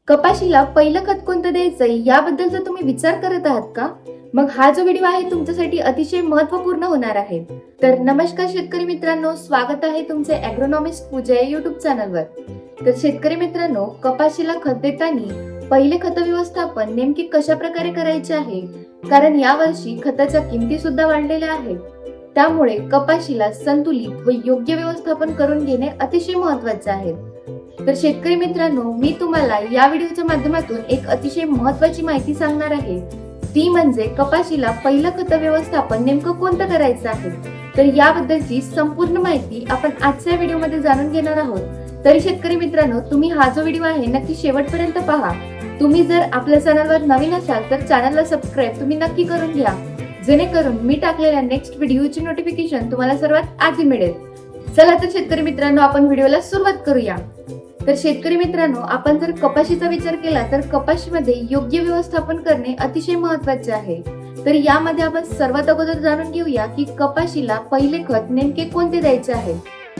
कपाशीला पहिलं खत कोणतं द्यायचंय याबद्दलचा तुम्ही विचार करत आहात का? मग हा जो व्हिडिओ आहे तुमच्यासाठी अतिशय महत्त्वपूर्ण होणार आहे. तर नमस्कार शेतकरी मित्रांनो, स्वागत आहे तुमचे ॲग्रोनॉमिस्ट पूजा या युट्यूब चॅनलवर. तर शेतकरी मित्रांनो, कपाशीला खत देताना पहिले खत व्यवस्थापन नेमके कशा प्रकारे करायचे आहे, कारण यावर्षी खताच्या किमती सुद्धा वाढलेल्या आहेत. त्यामुळे कपाशीला संतुलित व योग्य व्यवस्थापन करून घेणे अतिशय महत्त्वाचे आहे. तर शेतकरी मित्रांनो, मी तुम्हाला या व्हिडिओच्या माध्यमातून एक अतिशय महत्त्वाची माहिती सांगणार आहे. ती म्हणजे कपाशीला पहिलं खत व्यवस्थापन नेमकं कोणतं करायचं आहे. तर याबद्दलची संपूर्ण माहिती आपण आजच्या व्हिडिओमध्ये जाणून घेणार आहोत. तरी शेतकरी मित्रांनो, तुम्ही हा जो व्हिडिओ आहे नक्की शेवटपर्यंत पहा. तुम्ही जर आपल्या चॅनलवर नवीन असाल तर चॅनलला सबस्क्राईब तुम्ही नक्की करून घ्या, जेणेकरून मी टाकलेल्या नेक्स्ट व्हिडिओची नोटिफिकेशन तुम्हाला सर्वात आधी मिळेल. चला तर शेतकरी मित्रांनो, आपण व्हिडिओला सुरुवात करूया. तर शेतकरी मित्रांनो, आपण जर कपाशीचा विचार केला तर कपाशीमध्ये योग्य व्यवस्थापन करणे अतिशय महत्त्वाचे आहे. तर यामध्ये आपण सर्वात अगोदर जाणून घेऊया की कपाशीला पहिले खत नेमके कोणते द्यायचे आहे.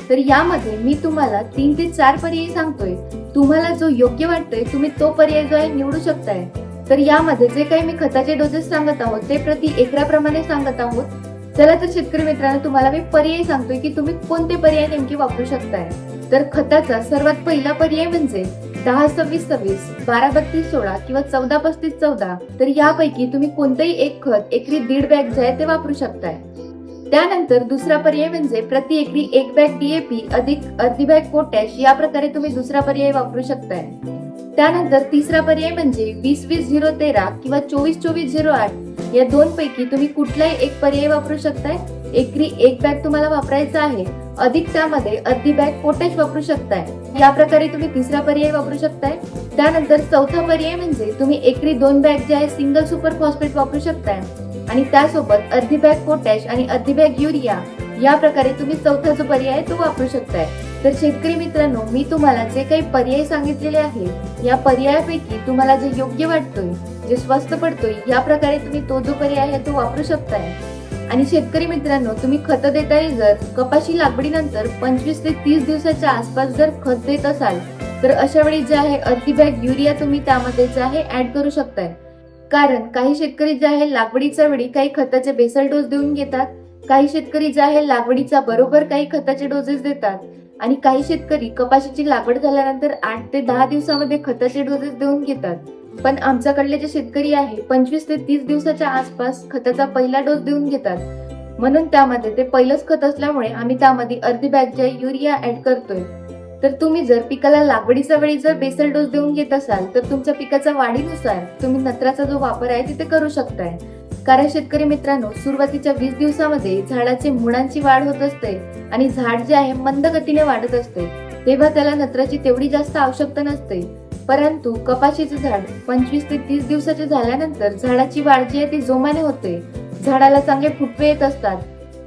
तर यामध्ये मी तुम्हाला 3 ते 4 पर्याय सांगतोय. तुम्हाला जो योग्य वाटतोय तुम्ही तो पर्याय जो आहे निवडू शकताय. तर यामध्ये जे काही मी खताचे डोसेस सांगत आहोत ते प्रति एकराप्रमाणे सांगत आहोत. चला तर शेतकरी मित्रांनो, तुम्हाला मी पर्याय सांगतोय की तुम्ही कोणते पर्याय नेमके वापरू शकताय. तर खताचा सर्वात पहिला पर्याय म्हणजे 10-26-26, 12-32-16 किंवा 14-35-14. तर यापैकी तुम्ही कोणतेही एक खत एकरी 1.5 बॅग जे आहे ते वापरू शकताय. त्यानंतर दुसरा पर्याय म्हणजे प्रति एकरी 1 बॅग DAP अधिक अर्धी बॅग पोटॅश. या प्रकारे तुम्ही दुसरा पर्याय वापरू शकताय. त्यानंतर तिसरा पर्याय म्हणजे 20-20-013 किंवा 24-24-08. या दोन पैकी तुम्ही कुठलाही एक पर्याय वापरू शकताय. एकरी 1 बॅग तुम्हाला वापरायचा आहे, अधिक त्यामध्ये अर्धी बॅग पोटॅश वापरू शकताय. या प्रकारे तुम्ही तिसरा पर्याय वापरू शकताय. त्यानंतर चौथा पर्याय म्हणजे तुम्ही एकरी 2 बॅग जे आहे सिंगल सुपर फॉस्फेट वापरू शकताय आणि त्यासोबत अर्धी बॅग पोटॅश आणि अर्धी बॅग युरिया. या प्रकारे तुम्ही चौथा जो पर्याय आहे तो वापरू शकताय. तर शेतकरी मित्रांनो, मी तुम्हाला जे काही पर्याय सांगितलेले आहे या पर्यायापैकी तुम्हाला जे योग्य वाटतोय, जे स्वस्त पडतोय, या प्रकारे तुम्ही तो जो पर्याय आहे तो वापरू शकताय. आणि शेतकरी मित्रांनो, तुम्ही खत देताना जर कपाशी लागवडीनंतर 25 ते 30 दिवसाच्या आसपास जर खत देत असाल तर अशा वेळी जे आहे अर्धी बॅग युरिया तुम्ही त्यामध्ये जे आहे ऍड करू शकताय. कारण काही शेतकरी जे आहे लागवडीच्या वेळी काही खताचे बेसल डोस देऊन घेतात, काही शेतकरी जे आहे लागवडीच्या बरोबर काही खताचे डोसेस देतात आणि काही शेतकरी कपाशीची लागवड झाल्यानंतर 8 ते 10 दिवसामध्ये खताचे डोसेस देऊन घेतात. पण आमच्याकडले जे शेतकरी आहे 25 ते 30 दिवसाच्या आसपास खताचा पहिला डोस देऊन घेतात. म्हणून त्यामध्ये ते पहिलंच खत असल्यामुळे आम्ही त्यामध्ये अर्धी बॅग जे युरिया ऍड करतोय. तर तुम्ही जर पिकाला लागवडीच्या वेळी जर बेसल डोस देऊन घेत असाल तर तुमच्या पिकाच्या वाढीनुसार तुम्ही नत्राचा जो वापर आहे तिथे करू शकताय. कारण शेतकरी मित्रांनो, सुरुवातीच्या 20 दिवसामध्ये झाडाची मुळांची वाढ होत असते आणि झाड जे आहे मंद गतीने वाढत असते, तेव्हा त्याला नत्राची तेवढी जास्त आवश्यकता नसते. परंतु कपाशीचे झाड 25 ते 30 दिवसाचे झाल्यानंतर झाडाची वाढ जी आहे ती जोमाने होते, झाडाला चांगले फुटवे येत असतात.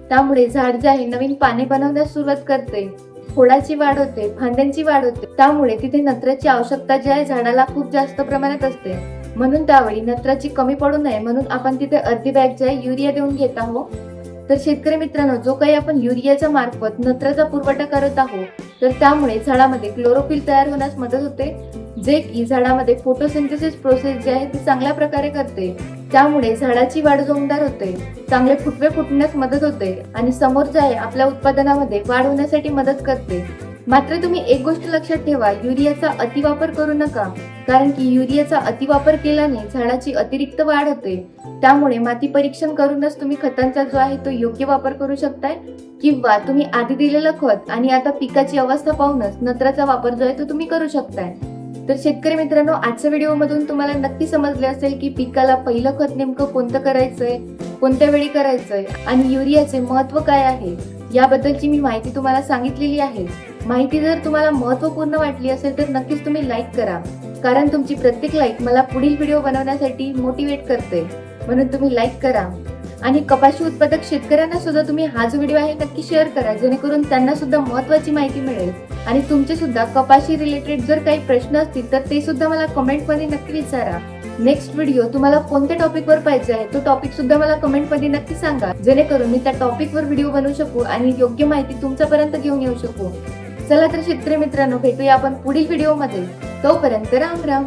त्यामुळे झाड जे आहे नवीन पाने बनवण्यास सुरुवात करते, खोडाची वाढ होते, फांद्यांची वाढ होते. त्यामुळे तिथे नत्राची आवश्यकता जी आहे झाडाला खूप जास्त प्रमाणात असते. म्हणून त्यावेळी नत्राची कमी पडू नये म्हणून आपण तिथे अर्धी बॅग जे आहे युरिया देऊन घेत आहोत. तर शेतकरी मित्रांनो, जो काही आपण युरियाच्या मार्फत नत्राचा पुरवठा करत आहोत तर त्यामुळे झाडामध्ये क्लोरोफिल तयार होण्यास मदत होते, जे की झाडामध्ये फोटोसिंथेसिस प्रोसेस जी आहे ती चांगल्या प्रकारे करते. त्यामुळे झाडाची वाढ जोमदार होते, चांगले फुटवे फुटण्यास मदत होते आणि समोर जे आहे आपल्या उत्पादनामध्ये वाढ होण्यासाठी मदत करते. मात्र तुम्ही एक गोष्ट लक्षात ठेवा, युरियाचा अतिवापर करू नका. कारण की युरियाचा अतिवापर केल्याने झाडाची अतिरिक्त वाढ होते. त्यामुळे माती परीक्षण करूनच तुम्ही खतांचा जो आहे तो योग्य वापर करू शकताय, किंवा तुम्ही आधी दिलेलं खत आणि आता पिकाची अवस्था पाहूनच नत्राचा वापर जो आहे तो तुम्ही करू शकताय. तर शेतकरी मित्रांनो, आजच्या व्हिडिओमधून तुम्हाला नक्की समजले असेल की पिकाला पहिलं खत नेमकं कोणतं करायचंय, कोणत्या वेळी करायचंय आणि युरियाचे महत्त्व काय आहे याबद्दलची मी माहिती तुम्हाला सांगितलेली आहे. माहिती जर तुम्हाला महत्त्वपूर्ण वाटली असेल तर नक्कीच तुम्ही लाईक करा, कारण तुमची प्रत्येक लाईक मला पुढील व्हिडिओ बनवण्यासाठी मोटिवेट करते. म्हणून तुम्ही लाईक करा आणि कपाशी उत्पादक शेतकऱ्यांना सुद्धा तुम्ही हा जो व्हिडिओ आहे नक्की शेअर करा, जेणेकरून त्यांना सुद्धा महत्त्वाची माहिती मिळेल. आणि तुमचे सुद्धा कपाशी रिलेटेड जर काही प्रश्न असतील तर ते सुद्धा मला कमेंटमध्ये नक्की विचारा. नेक्स्ट व्हिडिओ तुम्हाला कोणत्या टॉपिकवर पाहिजे आहे तो टॉपिक सुद्धा मला कमेंटमध्ये नक्की सांगा, जेणेकरून मी त्या टॉपिकवर व्हिडिओ बनवू शकू आणि योग्य माहिती तुमच्यापर्यंत घेऊन येऊ शकू. चला तर शेतकरी मित्रांनो, भेटूया आपण पुढील व्हिडिओमध्ये. तोपर्यंत राम राम.